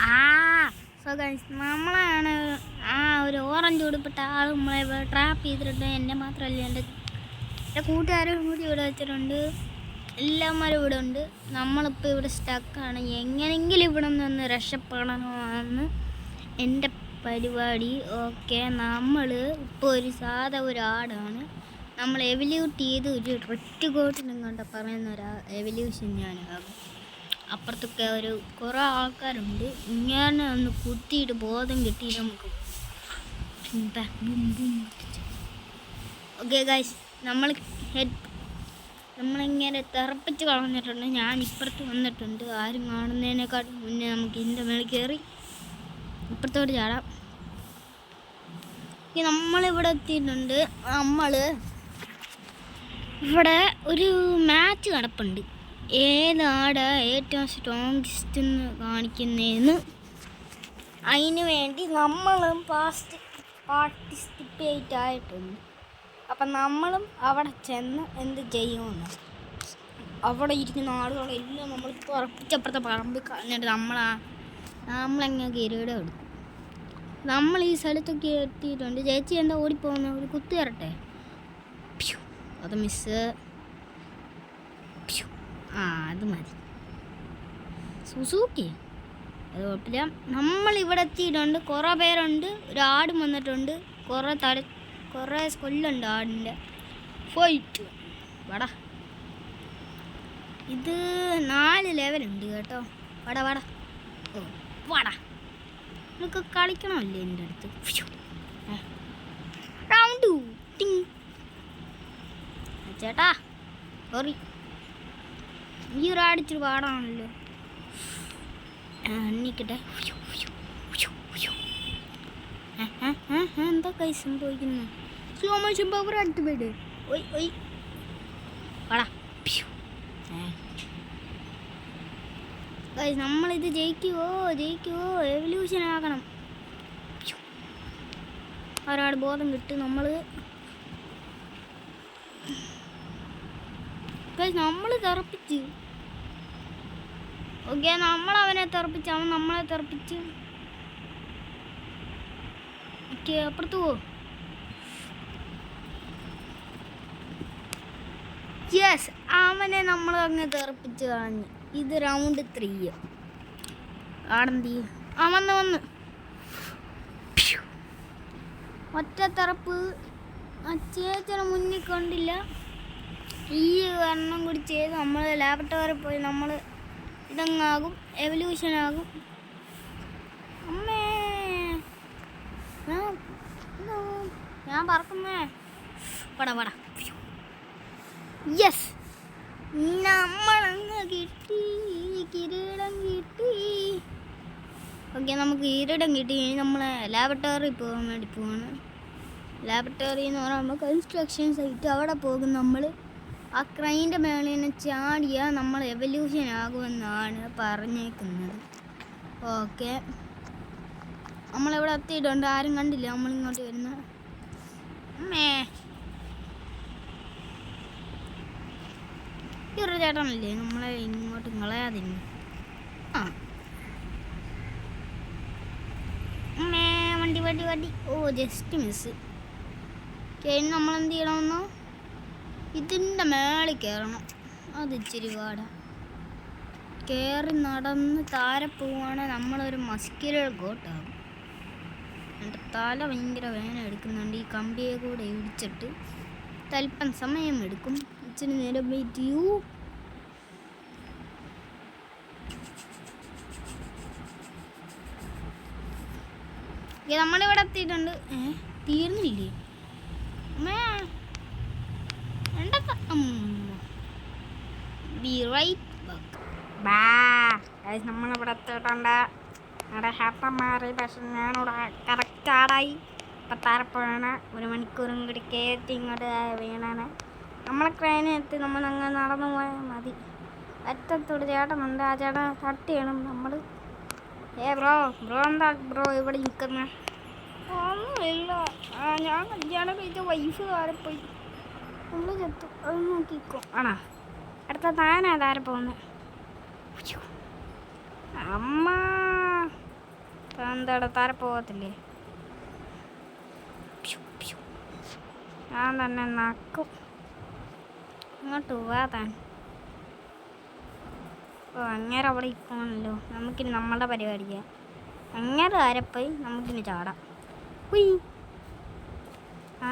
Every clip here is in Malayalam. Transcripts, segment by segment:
ആ സോ ഗൈസ് നമ്മളാണ് ഒരു ഓറഞ്ച് ഉടുപ്പിട്ട ആൾ നമ്മളെ ട്രാപ്പ് ചെയ്തിട്ടുണ്ട്. എന്നെ മാത്രമല്ല, എൻ്റെ കൂട്ടുകാരും കൂടി ഇവിടെ വെച്ചിട്ടുണ്ട്. എല്ലാവരും ഇവിടെ ഉണ്ട്. നമ്മളിപ്പോൾ ഇവിടെ സ്റ്റക്കാണ്. എങ്ങനെയെങ്കിലും ഇവിടെ നിന്ന് രക്ഷപ്പെടണമെന്ന് എൻ്റെ പരിപാടി. ഓക്കെ, നമ്മൾ ഇപ്പോൾ ഒരു ആടാണ്. നമ്മൾ എവല്യൂട്ട് ചെയ്ത് ഒരു റെഡ് കോട്ടിനും കണ്ട പറയുന്ന എവല്യൂഷൻ ഞാനാകും. അപ്പുറത്തൊക്കെ കുറേ ആൾക്കാരുണ്ട്. ഇങ്ങനെ ഒന്ന് കുത്തിയിട്ട് ബോധം കിട്ടി നമുക്ക്. ഓക്കെ ഗൈസ്, നമ്മളിങ്ങനെ തെറപ്പിച്ച് കളഞ്ഞിട്ടുണ്ട്. ഞാൻ ഇപ്പുറത്ത് വന്നിട്ടുണ്ട്. ആരും കാണുന്നതിനേക്കാട്ടും മുന്നേ നമുക്ക് ഇതിൻ്റെ മേളിൽ കയറി ഇപ്പുറത്തോട്ട് ചാടാം. നമ്മളിവിടെ എത്തിയിട്ടുണ്ട്. ഇവിടെ ഒരു മാച്ച് നടപ്പുണ്ട്. ഏതാണ് ഏറ്റവും സ്ട്രോങ്സ്റ്റ് എന്ന് കാണിക്കുന്നതെന്ന്. അതിന് വേണ്ടി നമ്മളും പാർട്ടിസിപ്പേറ്റ് ആയിട്ടുണ്ട്. അപ്പം നമ്മളും അവിടെ ചെന്ന് എന്ത് ചെയ്യുമെന്ന്, അവിടെ ഇരിക്കുന്ന ആളുകളെല്ലാം നമ്മൾ ഉറപ്പിച്ചപ്പുറത്തെ പറമ്പിൽ കളഞ്ഞിട്ട് നമ്മളെങ്ങനെ കിരീടം എടുക്കും. നമ്മൾ ഈ സ്ഥലത്തൊക്കെ എത്തിയിട്ടുണ്ട്. ചേച്ചി എന്താ ഓടിപ്പോകുന്ന ഒരു കുത്തു തരട്ടെ. അത് മിസ്സ്. അത് മതി. സുസൂക്കി അത് കുഴപ്പമില്ല. നമ്മളിവിടെ എത്തിയിട്ടുണ്ട്. കുറേ പേരുണ്ട്. ഒരു ആടും വന്നിട്ടുണ്ട്. കുറേ കൊല്ലുണ്ട് ആടിൻ്റെ. ഫൈറ്റ് വടാ. ഇത് 4 ലെവലുണ്ട് കേട്ടോ. വടാ ഓ വടാ, നമുക്ക് കളിക്കണമല്ലേ എൻ്റെ അടുത്ത്. റൗണ്ട് ചേട്ടാ സോറി, ഈ ഒരാടിച്ചൊരു പാടാണല്ലോ. എണ്ണിക്കട്ടെ. എന്താ കൈ സംഭവിക്കുന്നു? Slow motion power activate. ഒയ് പാടാ. നമ്മളിത് ജയിക്കുവോ? എവല്യൂഷൻ ആക്കണം. ഒരാട് ബോധം കിട്ടി. നമ്മൾ തെറപ്പിച്ച്. ഓക്കെ, നമ്മളവനെ തെറപ്പിച്ച്, അവൻ നമ്മളെ തെറപ്പിച്ച്. ഓക്കെ, അപ്പുറത്ത് പോ. യെസ്, അവനെ നമ്മൾ അങ്ങ് തെറപ്പിച്ച് കളഞ്ഞ്. ഇത് റൗണ്ട് 3. ആടെന്തി വന്ന് ഒറ്റ തെറപ്പ്. ചേച്ചനെ മുന്നിൽ കണ്ടില്ല. ഈ എണ്ണം കൂടി ചെയ്ത് നമ്മൾ ലാബറട്ടറി പോയി നമ്മൾ ഇതങ്ങാകും, എവല്യൂഷനാകും. അമ്മേ ഞാൻ പറക്കുന്നേ. പടാ. യെസ്, നമ്മളങ്ങ് കിട്ടി, കിരീടം കിട്ടി. ഓക്കെ, നമുക്ക് കിരീടം കിട്ടി. ഇനി നമ്മളെ ലാബറട്ടറി പോകാൻ വേണ്ടി പോവാണ്. ലാബറട്ടറി എന്ന് പറയുമ്പോൾ കൺസ്ട്രക്ഷൻ സൈറ്റ്. അവിടെ പോകും നമ്മൾ. ആ ക്രൈൻ്റെ മേളിൽ നിന്ന് ചാടിയാൽ നമ്മൾ എവല്യൂഷൻ ആകുമെന്നാണ് പറഞ്ഞേക്കുന്നത്. ഓക്കെ, നമ്മളിവിടെ എത്തിയിട്ടുണ്ട്. ആരും കണ്ടില്ല നമ്മളിങ്ങോട്ട് വരുന്ന. അമ്മേ, ഒരു ചേട്ടനല്ലേ നമ്മളെ ഇങ്ങോട്ട് കളയാതിരുന്നു. അമ്മേ, വണ്ടി. ഓ, ജസ്റ്റ് മിസ്. കഴിഞ്ഞ് നമ്മളെന്ത് ചെയ്യണമെന്നോ, ഇതിൻ്റെ മേളിൽ കയറണം. അത് ഇച്ചിരി പാടാ. കയറി നടന്ന് താരെ പോവുകയാണെങ്കിൽ നമ്മളൊരു മസ്കുലർ ഗോട്ടാകും. എൻ്റെ തല ഭയങ്കര വേദന എടുക്കുന്നുണ്ട്. ഈ കമ്പിയെ കൂടെ ഇടിച്ചിട്ട് തൽപ്പം സമയം എടുക്കും. ഇച്ചിരി നേരം വെയിറ്റ് ചെയ്യൂ. നമ്മളിവിടെ എത്തിയിട്ടുണ്ട്. തീർന്നില്ലേ? നമ്മളിവിടെ എത്തിയിട്ടുണ്ട്. അവിടെ ഹാപ്പം മാറി. പക്ഷെ ഞാനിവിടെ കറക്റ്റ് ആടായി. ഇപ്പം താരപ്പോഴാണ് 1 മണിക്കൂറും കൂടി കയറ്റി ഇങ്ങോട്ട് വീണാണ്. നമ്മളെ ട്രെയിനെത്തി നമ്മൾ അങ്ങനെ നടന്നു പോയാൽ മതി. അറ്റത്തോട് ചേട്ടനുണ്ട്. ആ ചേട്ടൻ തട്ടിയാണ് നമ്മൾ. ബ്രോ എന്താ ഇവിടെ നിൽക്കുന്ന? ഒന്നുമില്ല, ഞാൻ കല്യാണം കഴിച്ച വൈഫ് താരപ്പോയി. നമ്മൾ ചെത്തു, അത് നോക്കിക്കോ. ആണോ? അടുത്ത താനാ താരെ പോകുന്നത്. അമ്മ എന്താടാ താര പോകത്തില്ലേ? ഞാൻ തന്നെ നക്കും. ഇങ്ങോട്ട് പോവാതാൻ. ഓ അങ്ങേരെ അവിടെ ഇരിക്കണമല്ലോ. നമുക്കിനി നമ്മളുടെ പരിപാടിക്കാം. അങ്ങേരെ ആരെപ്പോയി നമുക്കിനി ചാടാം.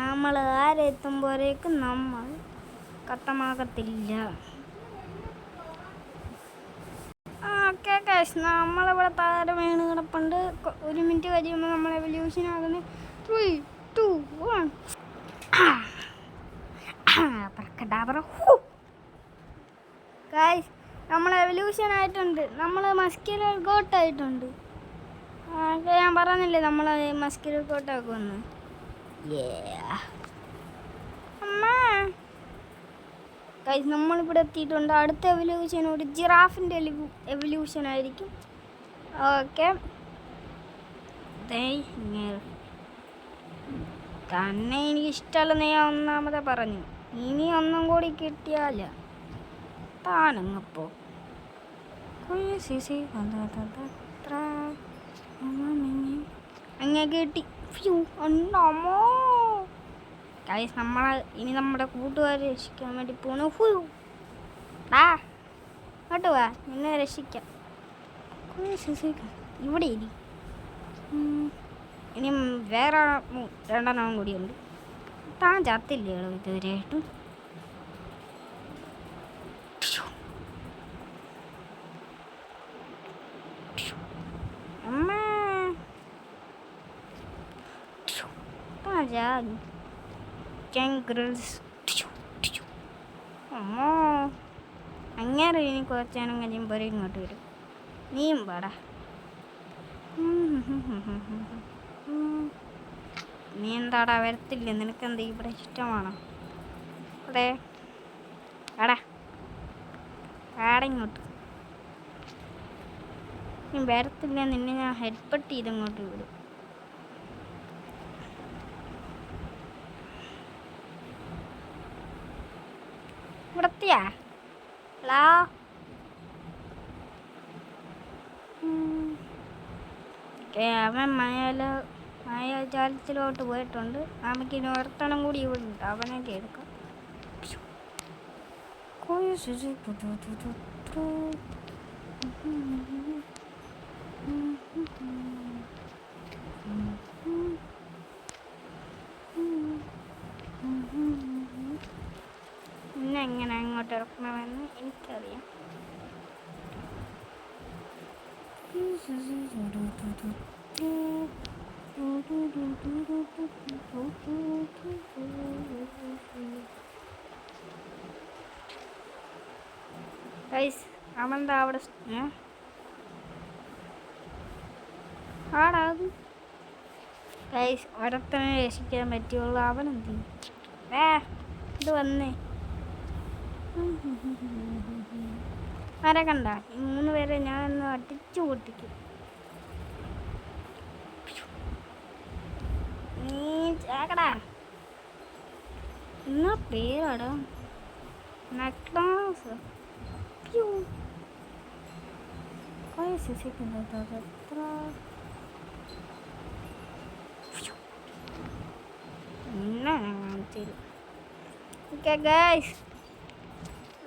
നമ്മൾ ആരെത്തുമ്പോഴേക്കും നമ്മൾ കട്ടമാകത്തില്ല. ഓക്കെ ഗൈസ്, നമ്മളിവിടെ താര വീണ് കിടപ്പുണ്ട്. 1 മിനിറ്റ് കഴിയുമ്പോൾ നമ്മൾ എവല്യൂഷൻ ആകുന്നത്. 3, 2, 1. ഗൈസ്, നമ്മൾ എവല്യൂഷൻ ആയിട്ടുണ്ട്. നമ്മൾ മസ്കുലർ ഗോട്ട് ആയിട്ടുണ്ട്. ഞാൻ പറഞ്ഞില്ലേ നമ്മൾ മസ്കുലർ ഗോട്ട് ആക്കുമെന്ന്. ഗൈസ്, നമ്മളിവിടെ എത്തിയിട്ടുണ്ട്. അടുത്ത എവല്യൂഷൻ ഒരു ജിറാഫിൻ്റെ എവല്യൂഷൻ ആയിരിക്കും. ഓക്കെ, തന്നെ എനിക്ക് ഇഷ്ടമല്ലെന്ന് ഞാൻ ഒന്നാമതെ പറഞ്ഞു. ഇനി ഒന്നും കൂടി കിട്ടിയാല താനങ്ങപ്പോ അങ്ങ കിട്ടി. അമ്മോ ഗൈസ്, ഇനി നമ്മുടെ കൂട്ടുകാരെ രക്ഷിക്കാൻ വേണ്ടി പോണു. കേട്ടോ, നിന്നെ രക്ഷിക്കാം. ഇവിടെ ഇരി. ഇനി വേറെ 2 എണ്ണം കൂടിയുണ്ട്. താൻ ചത്തില്ലേളോ ഇതുവരെയായിട്ടും? അമ്മ അമ്മോ അങ്ങനെ ഇനി കുറച്ചാനും കഴിയുമ്പോൾ ഇങ്ങോട്ട് വരും. നീയും പാടാ. നീ എന്താടാ വരത്തില്ലേ? നിനക്കെന്താ ഇവിടെ ഇഷ്ടമാണോ? അതെ, ആടാ ഇങ്ങോട്ട്. നീ വരത്തില്ല, നിന്നെ ഞാൻ ഹെഡ്ബട്ട് ചെയ്തങ്ങോട്ട് വിടും. ഇവിടെത്തിയാ? ഹലോ, അവൻ മായാജാലത്തിലോട്ട് പോയിട്ടുണ്ട്. നമുക്കിനി ഒരുത്തണം കൂടി ഇവിടെ ഉണ്ട്. അവനൊക്കെ എടുക്കാം. പിന്നെ എങ്ങനെ അങ്ങോട്ട് ഇറക്കണമെന്ന് എനിക്കറിയാം. ഗൈസ്, അവനെന്താ അവിടെ ആടാകും. ഗൈസ്, ഒരത്തനെ രക്ഷിക്കാൻ പറ്റുള്ളൂ. അവനെന്ത് ഇത് വന്നേ ആരെ കണ്ട? ഈ 3 പേരെ ഞാൻ ഒന്ന് അടിച്ചു പൊട്ടിക്കും. നീ ചേക്കടാ, എന്നാ പേരാടാ? നെക്ലാസ്. ഓക്കെ ഗൈസ്,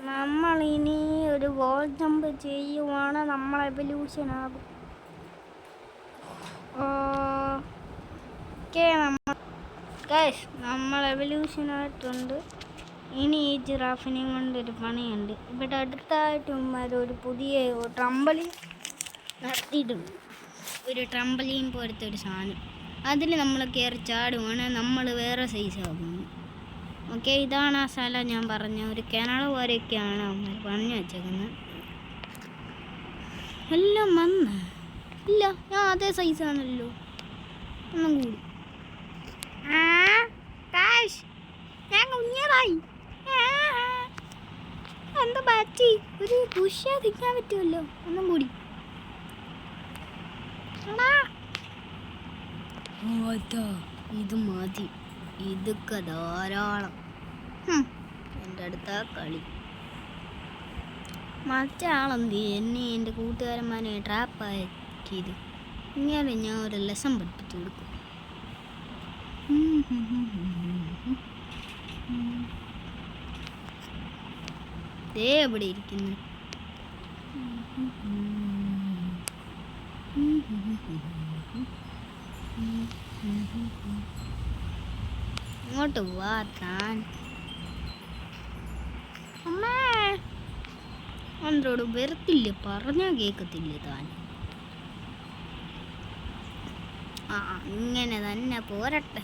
നമ്മളിനി ഒരു വോൾ ജമ്പ് ചെയ്യുവാണ്. നമ്മൾ എവല്യൂഷൻ ആകും. ഓക്കെ, നമ്മൾ എവല്യൂഷൻ ആയിട്ടുണ്ട്. ഇനി ഈ ജിറാഫിനെയും കൊണ്ടൊരു പണിയുണ്ട്. ഇവിടെ അടുത്തായിട്ട് ഒരു പുതിയ ട്രംബലിൻ നടത്തിയിട്ടുണ്ട്. ഒരു ട്രംബലിൻ പോലത്തെ ഒരു സാധനം. അതിൽ നമ്മൾ കയറി ചാടുവാണ്. നമ്മൾ വേറെ സൈസ് ആകുന്നു. ഓക്കെ, ഇതാണ് ആ സ്ഥലം ഞാൻ പറഞ്ഞ ഒരു കിണർ പോലെയൊക്കെയാണ് അവന്മാർ പണിഞ്ഞു വെച്ചേക്കുന്നത്. എല്ലാം വന്ന് ഇല്ല, ഞാൻ അതേ സൈസാണല്ലോ. ഒന്നും കൂടി ഞാൻ കുഞ്ഞതായി. എന്താ പറ്റി? ഒരു ദുഷ്യ തിക്കാൻ പറ്റുമല്ലോ. ഒന്നും കൂടി ഇത് മതി, ഇതൊക്കെ ധാരാളം. എൻ്റെ അടുത്ത കളി മറ്റേ ആളെന്ത് എന്നെ എൻ്റെ കൂട്ടുകാരന്മാരെ ട്രാപ്പാക്കിയത്. ഇങ്ങനെ ഞാൻ ഒരു ലെസൺ പഠിപ്പിച്ചു കൊടുക്കും. ദേ എവിടെ ഇരിക്കുന്നു. ഇങ്ങോട്ട് വാ താൻ. അമ്മേ അവനോട് വരത്തില്ല, പറഞ്ഞാൽ കേൾക്കത്തില്ല താൻ. ഇങ്ങനെ തന്നെ പോരട്ടെ.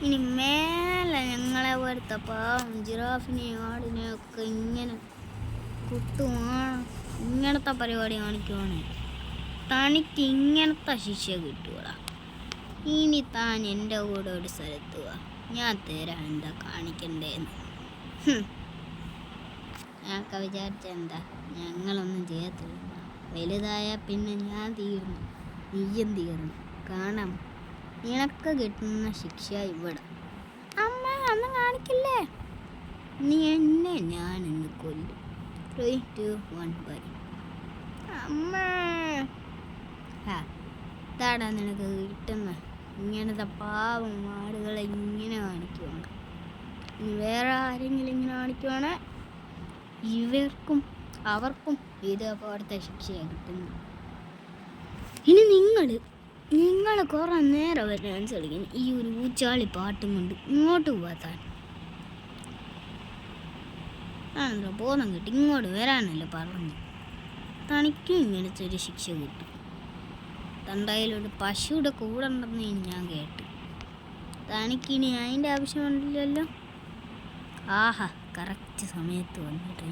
ഇനി മേലെ ഞങ്ങളെ പോലത്തെ പാവം ജിറാഫിനെയും ആടിനെയും ഒക്കെ ഇങ്ങനെ കുട്ടുവാണ്, ഇങ്ങനത്തെ പരിപാടി കാണിക്കുവാണ്. തനിക്ക് ഇങ്ങനത്തെ ശിക്ഷ കിട്ടുകടാ. ഇനി താൻ എൻ്റെ കൂടെ ഒരു സ്ഥലത്ത് പോവാ, ഞാൻ തരാം എന്താ കാണിക്കണ്ടേന്ന്. ഞാനൊക്കെ വിചാരിച്ചെന്താ ഞങ്ങളൊന്നും ചെയ്യത്തില്ല. വലുതായാൽ പിന്നെ ഞാൻ തീർന്നു, നീയും തീർന്നു. കാണാം നിനക്ക് കിട്ടുന്ന ശിക്ഷ ഇവിടെ. അമ്മ ഒന്നും കാണിക്കില്ലേ, നീ എന്നെ ഞാൻ ഇന്ന് കൊല്ലും. 3, 2, 1 ബൈ. അമ്മ ഇതാടാ നിനക്ക് കിട്ടുന്ന ഇങ്ങനത്തെ പാവം ആടുകളെ ഇങ്ങനെ കാണിക്കുവാണ്. ഇനി വേറെ ആരെങ്കിലും ഇങ്ങനെ കാണിക്കുവാണ്, ഇവർക്കും അവർക്കും ഇതേപോലത്തെ ശിക്ഷയാണ് കിട്ടുന്നത്. ഇനി നിങ്ങൾ കുറേ നേരം വരെ ഡാൻസ് കളിക്കുന്നു ഈ ഒരു ഊച്ചാളി പാട്ടും കൊണ്ട്. ഇങ്ങോട്ട് പോവാത്താൻ ആണെന്തോ ബോധം കിട്ടി, ഇങ്ങോട്ട് വരാനല്ലേ പറഞ്ഞു. തനിക്കും ഇങ്ങനത്തെ ഒരു ശിക്ഷ കിട്ടും. തണ്ടയിലൊരു പശുവിടെ കൂടെ ഉണ്ടെന്ന് ഞാൻ കേട്ടു. തനിക്കിനി അതിൻ്റെ ആവശ്യമുണ്ടല്ലോ. ആഹാ കറക്റ്റ് സമയത്ത് വന്നിട്ട്.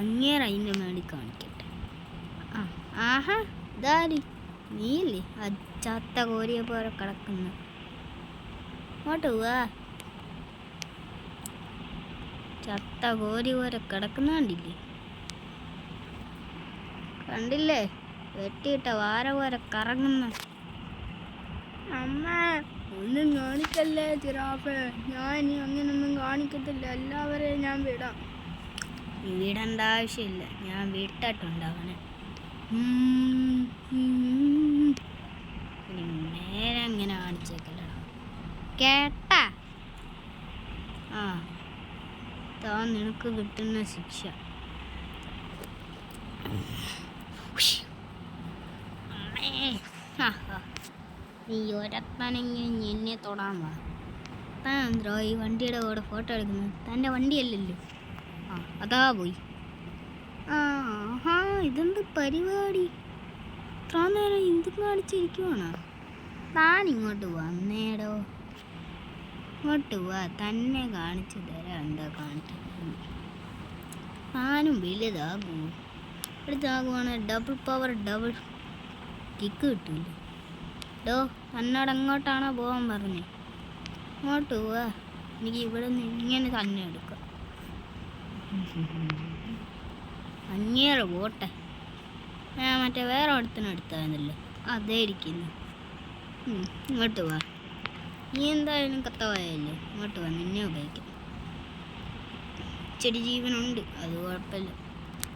അങ്ങേറെ അതിൻ്റെ മേടി കാണിക്കട്ടെ. ആഹാ ഇതാരി നീയല്ലേ ആ ചത്ത കോരിയെ പോലെ കിടക്കുന്ന. ഇങ്ങോട്ട് പോവാ, ചത്ത കോരി പോലെ കിടക്കുന്ന കണ്ടില്ലേ? കണ്ടില്ലേ വെട്ടിയിട്ട വാര പോലെ കറങ്ങുന്ന. അമ്മ ഒന്നും കാണിക്കല്ലേ ജിറാഫേ, ഞാൻ ഇനി അങ്ങനൊന്നും കാണിക്കത്തില്ല. എല്ലാവരെയും ഞാൻ വിടാം. വിടേണ്ട ആവശ്യമില്ല, ഞാൻ വിട്ടിട്ടുണ്ട് അവനെ. ഇനി നേരെ അങ്ങനെ കാണിച്ചേക്കല്ല കേട്ടാ. താ നിനക്ക് കിട്ടുന്ന ശിക്ഷ. നീ ഒരത്താനെങ്കിലും എന്നെ തൊടാൻ വാ. താൻ എന്തോ ഈ വണ്ടിയുടെ കൂടെ ഫോട്ടോ എടുക്കുന്നത്? തൻ്റെ വണ്ടിയല്ലല്ലോ. അതാ പോയി. ഇതെന്ത് പരിപാടി? ഇത്ര നേരം ഇത് കാണിച്ചിരിക്കുവാണോ? താൻ ഇങ്ങോട്ട് വന്നേടോ, ഇങ്ങോട്ട് വാ, തന്നെ കാണിച്ചു തരാം എന്താ കാണിച്ചു. താനും വലുതാകുവാണെങ്കിൽ ഡബിൾ പവർ ഡബിൾ കിക്ക് കിട്ടില്ല. ഡോ തന്നോട് എങ്ങോട്ടാണോ പോകാൻ പറഞ്ഞേ? ഇങ്ങോട്ട് പോവാ, എനിക്ക് ഇവിടെ നിന്ന് ഇങ്ങനെ തന്നെ എടുക്കാം. അങ്ങേറെ പോട്ടെ, ഞാൻ മറ്റേ വേറെ അടുത്തിനെടുത്തായിരുന്നല്ലോ, അതേ ഇരിക്കുന്നു. ഇങ്ങോട്ട് വാ, നീ എന്തായാലും കത്തവായല്ലേ, ഇങ്ങോട്ട് വാ, നിന്നെ ഉപയോഗിക്കാം. ചെടി ജീവനുണ്ട്, അത് കുഴപ്പമില്ല.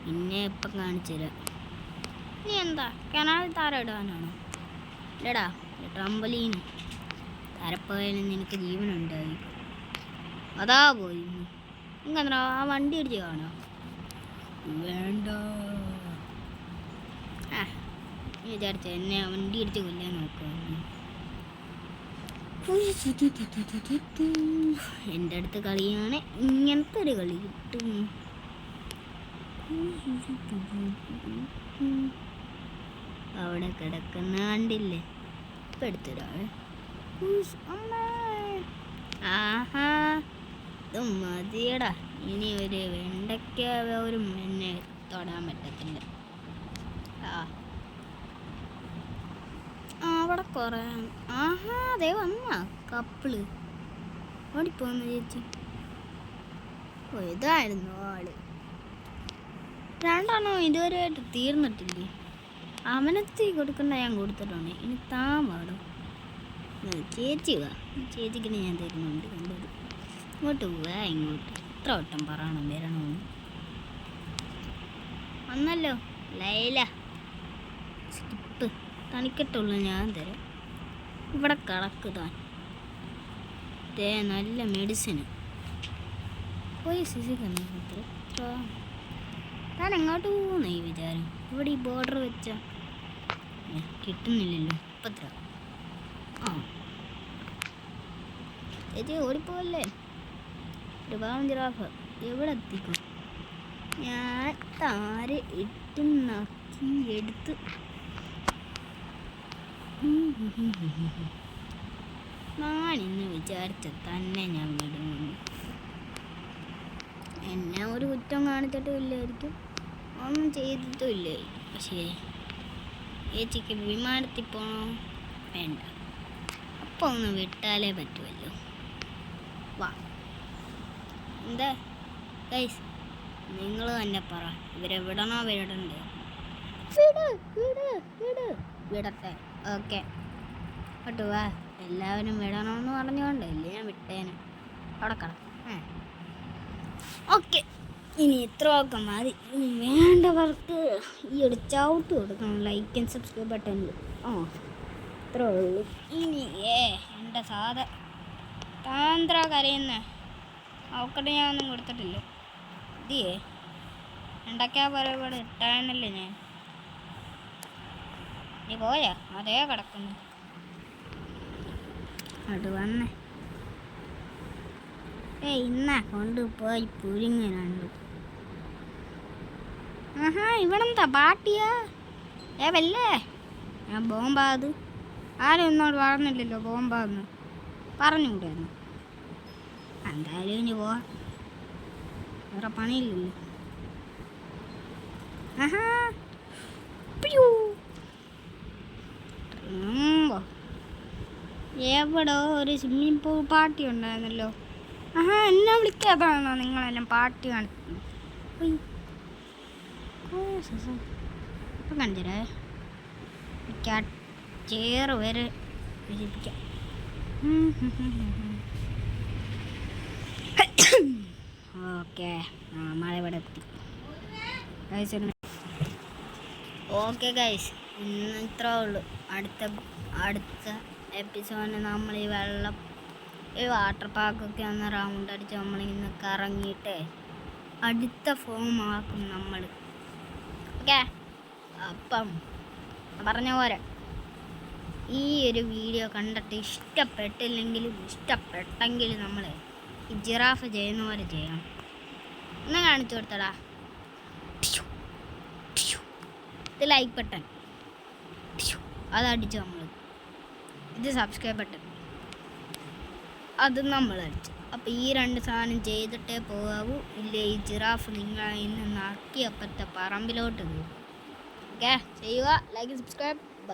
പിന്നെ ഇപ്പം കാണിച്ചു തരാം. നീ എന്താ കിണറിൽ താര ഇടാനാണോ? ഇല്ലടാ, ട്രംബലീന് താരപ്പോയാലും നിനക്ക് ജീവനുണ്ടായിരിക്കും. അതാ പോയി. നിങ്ങ ആ വണ്ടി ഇടിച്ച് കാണാം. വേണ്ട, വിചാരിച്ച എന്നെ വണ്ടി ഇടിച്ച് കൊല്ലാൻ നോക്കുക. എൻ്റെ അടുത്ത് കളിയാണ്, ഇങ്ങനത്തെ ഒരു കളി കിട്ടും. അവിടെ കിടക്കുന്ന കണ്ടില്ലേ, ഇപ്പം എടുത്തൊരാൾ. ആഹാ ഇത് മതിയടാ, ഇനി ഒരു വെണ്ടയ്ക്ക ഒരു എന്നെ തൊടാൻ പറ്റത്തില്ല. അവിടെ കുറേ അതേ വന്ന കപ്പിള് ഓടിപ്പോന്ന് ചേച്ചി. ഇതായിരുന്നു ആള്. രണ്ടെണ്ണം ഇതുവരെയായിട്ട് തീർന്നിട്ടില്ലേ? അവനത്തി കൊടുക്കണ്ട ഞാൻ കൊടുത്തിട്ടുണ്ട്. ഇനി താൻ പാടും. ചേച്ചി വാ, ചേച്ചിക്ക് ഞാൻ തരുന്നുണ്ട്. കണ്ടത് ഇങ്ങോട്ട് പോവാ, ഇങ്ങോട്ട് എത്ര വട്ടം പറയണം വരണമെന്ന്. വന്നല്ലോ ലൈല. സ്കിപ്പ് തണിക്കട്ടുള്ളൂ ഞാൻ തരാം. ഇവിടെ കിടക്കുതാൻ നല്ല മെഡിസിന് പോയി സിസിക്കത്ര താൻ എങ്ങോട്ട് പോകുന്ന ഈ വിചാരം? ഇവിടെ ഈ ബോർഡർ വെച്ച കിട്ടുന്നില്ലല്ലോ. ഇപ്പത്ര ആ ചേച്ചി ഓടിപ്പോവല്ലേ. ഒരു പാവം ജിറാഫ് എവിടെ എത്തിക്കും? ഞാൻ താരെ ഇട്ട് നക്കി എടുത്ത് ഞാനിന്ന് വിചാരിച്ച തന്നെ ഞാൻ വിടുന്നു. എന്നെ ഒരു കുറ്റം കാണിച്ചിട്ടും ഇല്ലായിരിക്കും, ഒന്നും ചെയ്തിട്ടും ഇല്ലായിരിക്കും. പക്ഷേ ചേച്ചിക്ക് വിമാനത്തിൽ പോകണോ? വേണ്ട, അപ്പോൾ ഒന്ന് വിട്ടാലേ പറ്റുമല്ലോ. വാ. എന്താ ഗൈസ്, നിങ്ങൾ തന്നെ പറ, ഇവരെ വിടണോ വിടണ്ടേ? വിടട്ടെ. ഓക്കെ കേട്ടോ. വാ, എല്ലാവരും വിടണമെന്ന് പറഞ്ഞുകൊണ്ടല്ലേ ഞാൻ വിട്ടേനെ. അവിടെ കിടക്കും. ഓക്കെ, ഇനി ഇത്രയൊക്കെ മതി. ഇനി വേണ്ടവർക്ക് ഈ ഒരു ചവിട്ട് കൊടുക്കണം, ലൈക്ക് ആൻഡ് സബ്സ്ക്രൈബ് ബട്ടണിൽ. ഇത്രേ ഉള്ളൂ. ഇനി എൻ്റെ താന്ത്ര കരയുന്ന അവക്കടെ ഞാനൊന്നും കൊടുത്തിട്ടില്ല. ഇതിയേ ഉണ്ടാക്കിയാൽ പറയവിടെ ഇട്ടാനല്ലേ ഞാൻ. നീ പോയാ? അതേ കിടക്കുന്നു. അത് വന്നേ. ഇന്നാ കൊണ്ടുപോയി പുരിങ്ങനുണ്ട്. ഇവിടെന്താ പാട്ടിയാ? വല്ലേ ഞാൻ ബോംബാ. അത് ആരും ഒന്നോട് പറഞ്ഞില്ലല്ലോ ബോംബാന്ന്. പറഞ്ഞുകൂടായിരുന്നു. എന്തായാലും ഇനി പോവാ, വേറെ പണിയില്ലല്ലോ. എവിടോ ഒരു സ്വിമ്മിംഗ് പൂൾ പാർട്ടി ഉണ്ടായിരുന്നല്ലോ. എന്നെ വിളിക്കാതാണോ നിങ്ങളെല്ലാം പാർട്ടി കാണിക്കുന്നത്? ഇപ്പം കണ്ടിരേ ചേറ് വരെ വിരിപ്പിക്കാം. ഓക്കെ, മഴ ഇവിടെ എത്തി. ഓക്കെ ഗൈസ്, ഇന്ന് ഇത്രേ ഉള്ളൂ. അടുത്ത എപ്പിസോഡിന് നമ്മൾ ഈ വാട്ടർ പാർക്കൊക്കെ ഒന്ന് റൗണ്ട് അടിച്ച് നമ്മളിന്ന് കറങ്ങിയിട്ട് അടുത്ത ഫോം ആക്കും നമ്മൾ. ഓക്കെ, അപ്പം പറഞ്ഞ പോലെ ഈ ഒരു വീഡിയോ കണ്ടിട്ട് ഇഷ്ടപ്പെട്ടെങ്കിലും നമ്മൾ ഈ ജിറാഫ് ചെയ്യുന്ന പോലെ ചെയ്യണം. ഒന്ന് കാണിച്ചു കൊടുത്തടാ. ഇത് ലൈക്ക് ബട്ടൺ, അതടിച്ചു നമ്മൾ. ഇത് സബ്സ്ക്രൈബ് ബട്ടൺ, അതും നമ്മൾ അടിച്ചു. അപ്പോൾ ഈ 2 സാധനം ചെയ്തിട്ടേ പോകാവൂ. ഇല്ലേ ഈ ജിറാഫ് നിങ്ങളെ ഇന്ന് നക്കിയപ്പത്തെ പറമ്പിലോട്ട് പോകും. ഓക്കെ, ചെയ്യുക. Like subscribe.